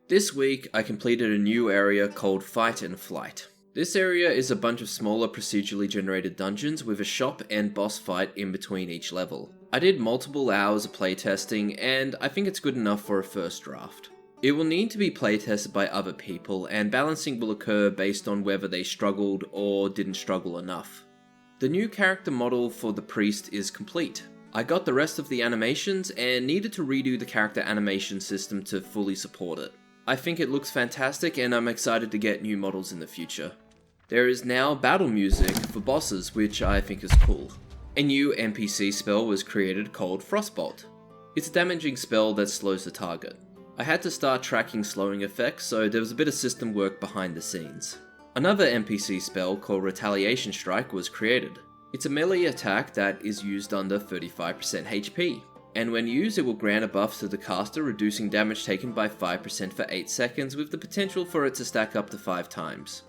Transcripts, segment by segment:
This week, I completed a new area called Fight and Flight. This area is a bunch of smaller procedurally generated dungeons with a shop and boss fight in between each level. I did multiple hours of playtesting, and I think it's good enough for a first draft. It will need to be playtested by other people, and balancing will occur based on whether they struggled or didn't struggle enough. The new character model for the priest is complete. I got the rest of the animations and needed to redo the character animation system to fully support it. I think it looks fantastic and I'm excited to get new models in the future. There is now battle music for bosses, which I think is cool. A new NPC spell was created called Frostbolt. It's a damaging spell that slows the target. I had to start tracking slowing effects, so there was a bit of system work behind the scenes. Another NPC spell called Retaliation Strike was created. It's a melee attack that is used under 35% HP, and when used it will grant a buff to the caster, reducing damage taken by 5% for 8 seconds with the potential for it to stack up to 5 times.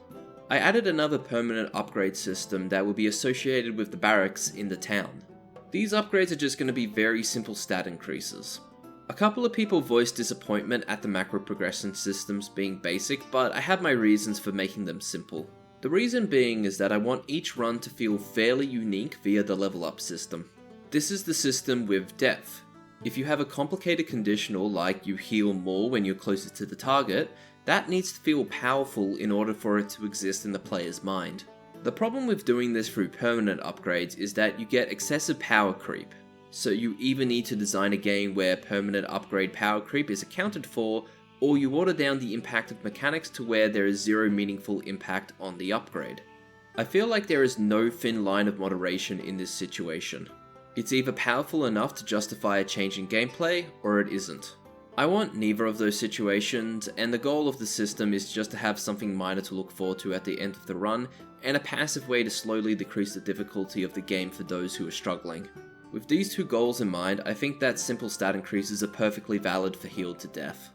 I added another permanent upgrade system that will be associated with the barracks in the town. These upgrades are just going to be very simple stat increases. A couple of people voiced disappointment at the macro progression systems being basic, but I have my reasons for making them simple. The reason being is that I want each run to feel fairly unique via the level up system. This is the system with depth. If you have a complicated conditional like you heal more when you're closer to the target, that needs to feel powerful in order for it to exist in the player's mind. The problem with doing this through permanent upgrades is that you get excessive power creep. So you either need to design a game where permanent upgrade power creep is accounted for, or you water down the impact of mechanics to where there is zero meaningful impact on the upgrade. I feel like there is no thin line of moderation in this situation. It's either powerful enough to justify a change in gameplay, or it isn't. I want neither of those situations, and the goal of the system is just to have something minor to look forward to at the end of the run, and a passive way to slowly decrease the difficulty of the game for those who are struggling. With these two goals in mind, I think that simple stat increases are perfectly valid for Healed to Death.